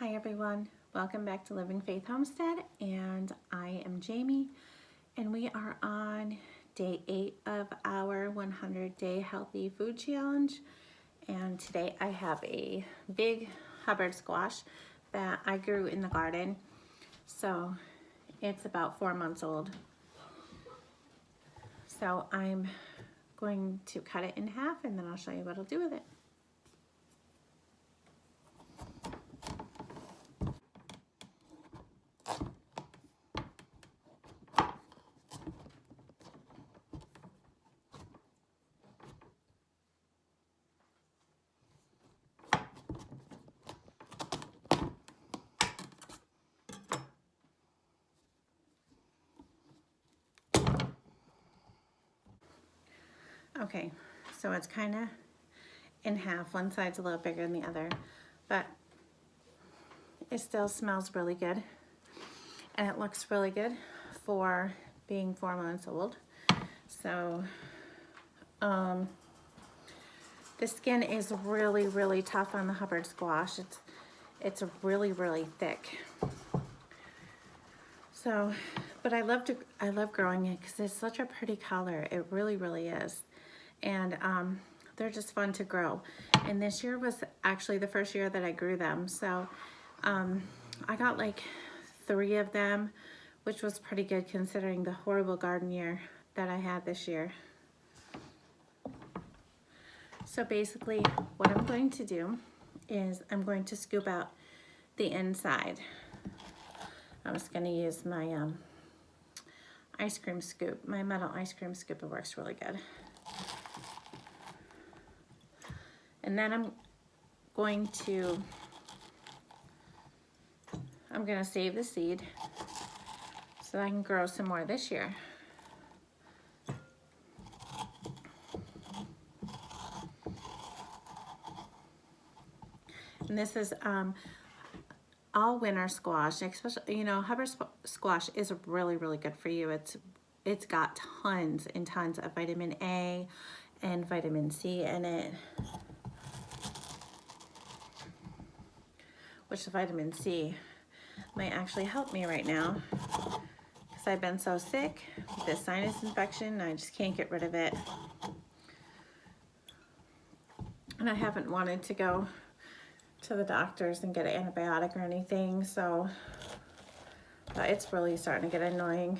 Hi everyone, welcome back to Living Faith Homestead, and I am Jamie, and we are on day 8 of our 100-day healthy food challenge. And today I have a big Hubbard squash that I grew in the garden. So it's about 4 months old. So I'm going to cut it in half and then I'll show you what I'll do with it. Okay, so it's kind of in half. One side's a little bigger than the other, but it still smells really good and it looks really good for being 4 months old. So the skin is really tough on the Hubbard squash. It's really thick. So, but I love growing it because it's such a pretty color. It really is. And they're just fun to grow. And this year was actually the first year that I grew them. So I got like 3 of them, which was pretty good considering the horrible garden year that I had this year. So basically what I'm going to do is I'm going to scoop out the inside. I'm just going to use my ice cream scoop, my metal ice cream scoop. It works really good. And then I'm going to save the seed so that I can grow some more this year. And this is all winter squash, especially, you know, Hubbard squash is really good for you. It's got tons and tons of vitamin A and vitamin C in it. Which the vitamin C might actually help me right now because I've been so sick with this sinus infection. I just can't get rid of it. And I haven't wanted to go to the doctors and get an antibiotic or anything, so but it's really starting to get annoying.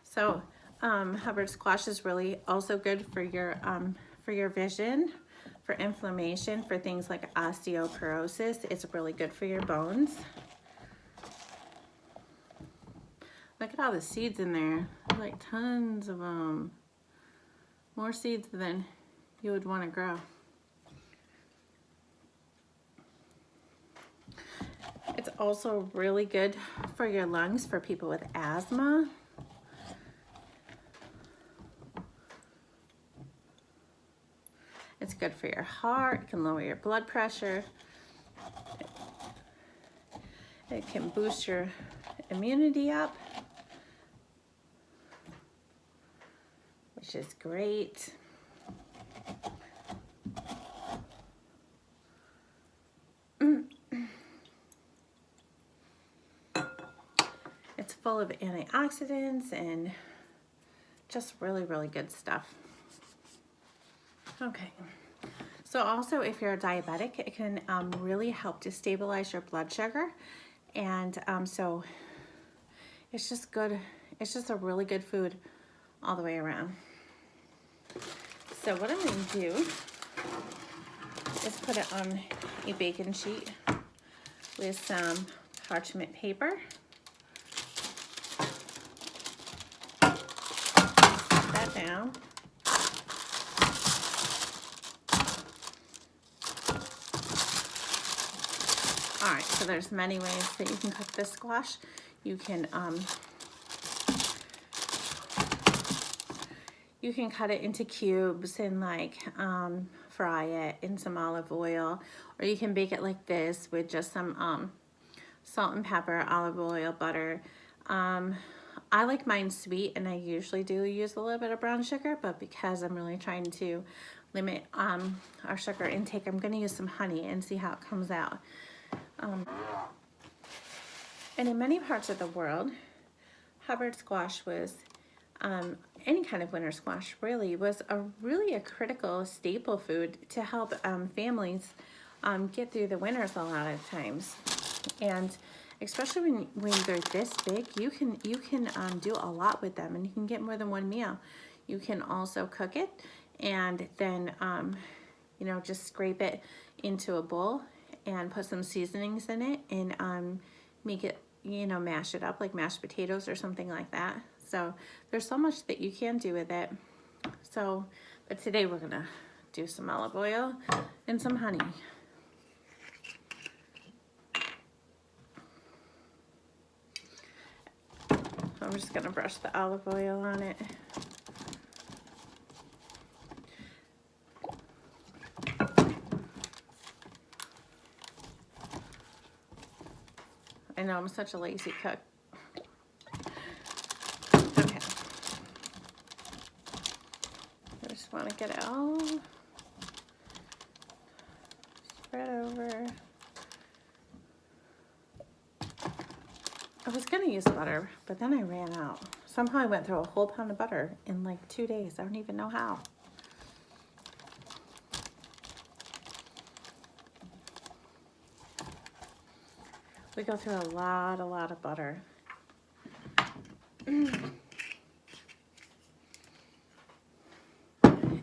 So Hubbard squash is really also good for your vision, for inflammation, for things like osteoporosis. It's really good for your bones. Look at all the seeds in there. There's like tons of them. More seeds than you would want to grow. It's also really good for your lungs, for people with asthma. It's good for your heart. It can lower your blood pressure. It can boost your immunity up, which is great. It's full of antioxidants and just really good stuff. Okay, so also if you're a diabetic, it can really help to stabilize your blood sugar, and so it's just good. It's just a really good food all the way around. So what I'm going to do is put it on a baking sheet with some parchment paper. Set that down. All right, so there's many ways that you can cook this squash. You can cut it into cubes and like fry it in some olive oil, or you can bake it like this with just some salt and pepper, olive oil, butter. I like mine sweet, and I usually do use a little bit of brown sugar, but because I'm really trying to limit our sugar intake, I'm going to use some honey and see how it comes out. And in many parts of the world, Hubbard squash was, any kind of winter squash really, was really a critical staple food to help families get through the winters a lot of times. And especially when they're this big, you can do a lot with them, and you can get more than one meal. You can also cook it and then you know, just scrape it into a bowl and put some seasonings in it and make it, you know, mash it up like mashed potatoes or something like that. So there's so much that you can do with it. So, but today we're gonna do some olive oil and some honey. I'm just gonna brush the olive oil on it. I know I'm such a lazy cook. Okay. I just want to get it all spread over. I was going to use butter, but then I ran out. Somehow I went through a whole pound of butter in like 2 days. I don't even know how. We go through a lot of butter. And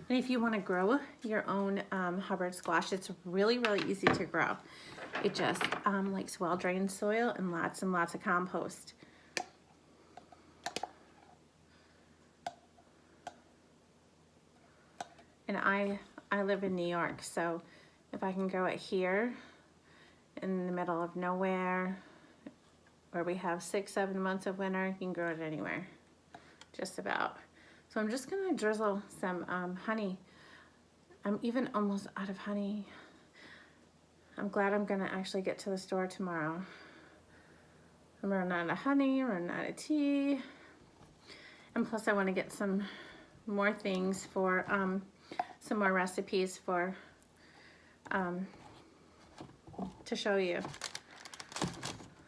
if you want to grow your own Hubbard squash, it's really easy to grow. It just likes well-drained soil and lots of compost. And I live in New York, so if I can grow it here in the middle of nowhere, where we have 6-7 months of winter, you can grow it anywhere, just about. So I'm just gonna drizzle some honey. I'm even almost out of honey. I'm glad I'm gonna actually get to the store tomorrow. I'm running out of honey, running out of tea. And plus I wanna get some more things for, some more recipes for, to show you.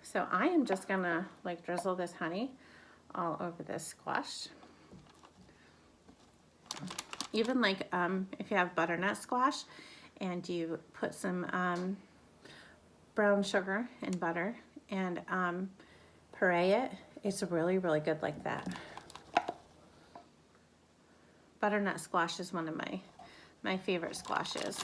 So I am just gonna like drizzle this honey all over this squash. Even like if you have butternut squash and you put some brown sugar and butter and puree it, it's really good like that. Butternut squash is one of my favorite squashes.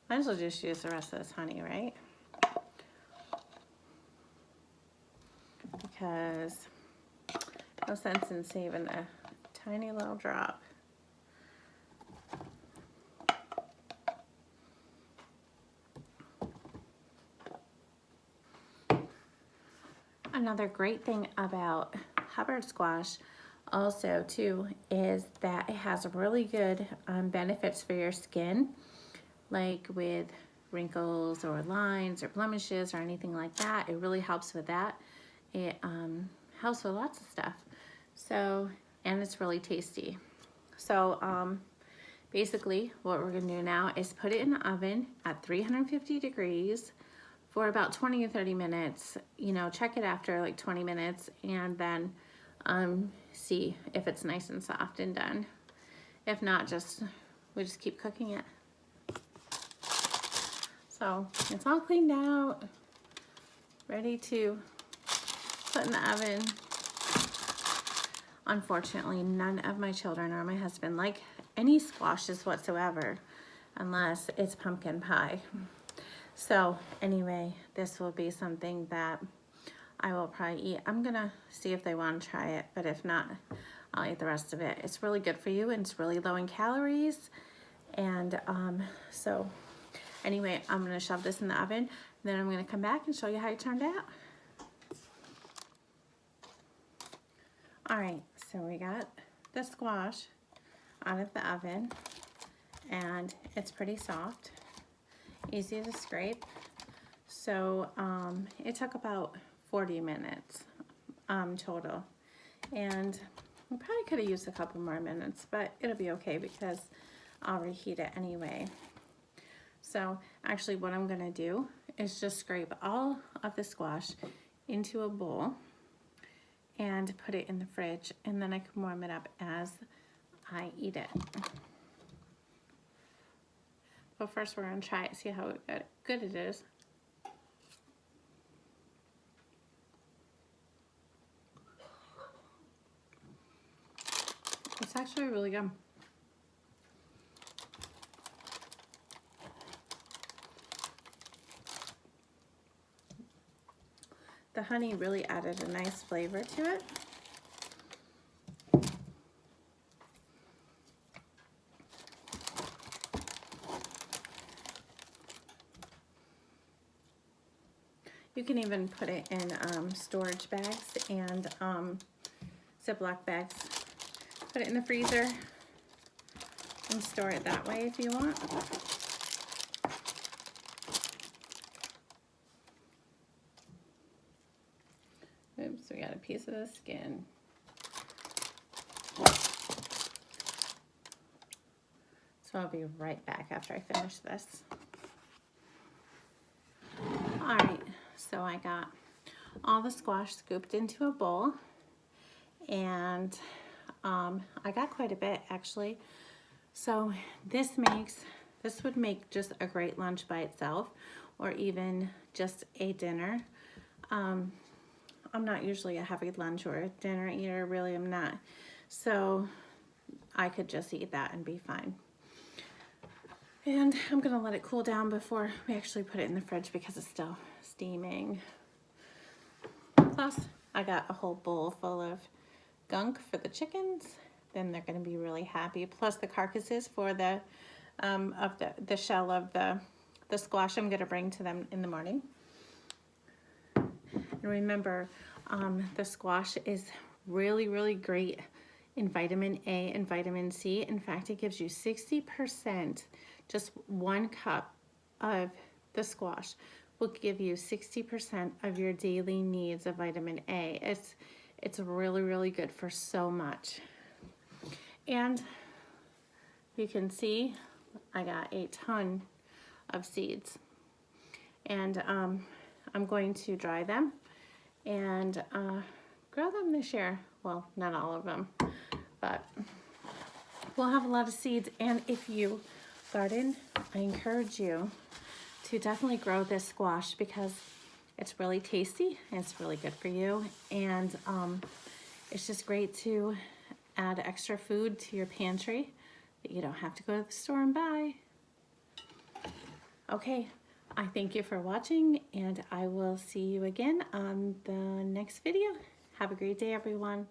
Might as well just use the rest of this honey, right? Because no sense in saving a tiny little drop. Another great thing about Hubbard squash also too is that it has really good benefits for your skin, like with wrinkles or lines or blemishes or anything like that. It really helps with that. It helps with lots of stuff. So, and it's really tasty. So basically what we're gonna do now is put it in the oven at 350 degrees for about 20 or 30 minutes. You know, check it after like 20 minutes and then see if it's nice and soft and done. If not, we just keep cooking it. So it's all cleaned out, ready to put in the oven. Unfortunately, none of my children or my husband like any squashes whatsoever unless it's pumpkin pie. So anyway, this will be something that I will probably eat. I'm gonna see if they want to try it, but if not, I'll eat the rest of it. It's really good for you and it's really low in calories. And so anyway, I'm gonna shove this in the oven, then I'm gonna come back and show you how it turned out. All right, so we got the squash out of the oven and it's pretty soft, easy to scrape. So it took about 40 minutes total. And I probably could have used a couple more minutes, but it'll be okay because I'll reheat it anyway. So actually what I'm gonna do is just scrape all of the squash into a bowl and put it in the fridge, and then I can warm it up as I eat it. But first we're gonna try it, see how good it is. It's actually really good. The honey really added a nice flavor to it. You can even put it in storage bags and Ziploc bags. Put it in the freezer and store it that way if you want. Oops, we got a piece of the skin. So I'll be right back after I finish this. All right, so I got all the squash scooped into a bowl, and I got quite a bit actually. So this would make just a great lunch by itself, or even just a dinner. I'm not usually a heavy lunch or a dinner eater, really I'm not. So I could just eat that and be fine. And I'm gonna let it cool down before we actually put it in the fridge because it's still steaming. Plus, I got a whole bowl full of gunk for the chickens. Then they're gonna be really happy. Plus the carcasses for the shell of the squash I'm gonna bring to them in the morning. And remember, the squash is really, really great in vitamin A and vitamin C. In fact, it gives you 60%, just 1 cup of the squash will give you 60% of your daily needs of vitamin A. It's really, really good for so much. And you can see I got a ton of seeds. And I'm going to dry them and grow them this year. Well, not all of them, but we'll have a lot of seeds. And if you garden, I encourage you to definitely grow this squash because it's really tasty and it's really good for you. And it's just great to add extra food to your pantry that you don't have to go to the store and buy. Okay, I thank you for watching, and I will see you again on the next video. Have a great day, everyone.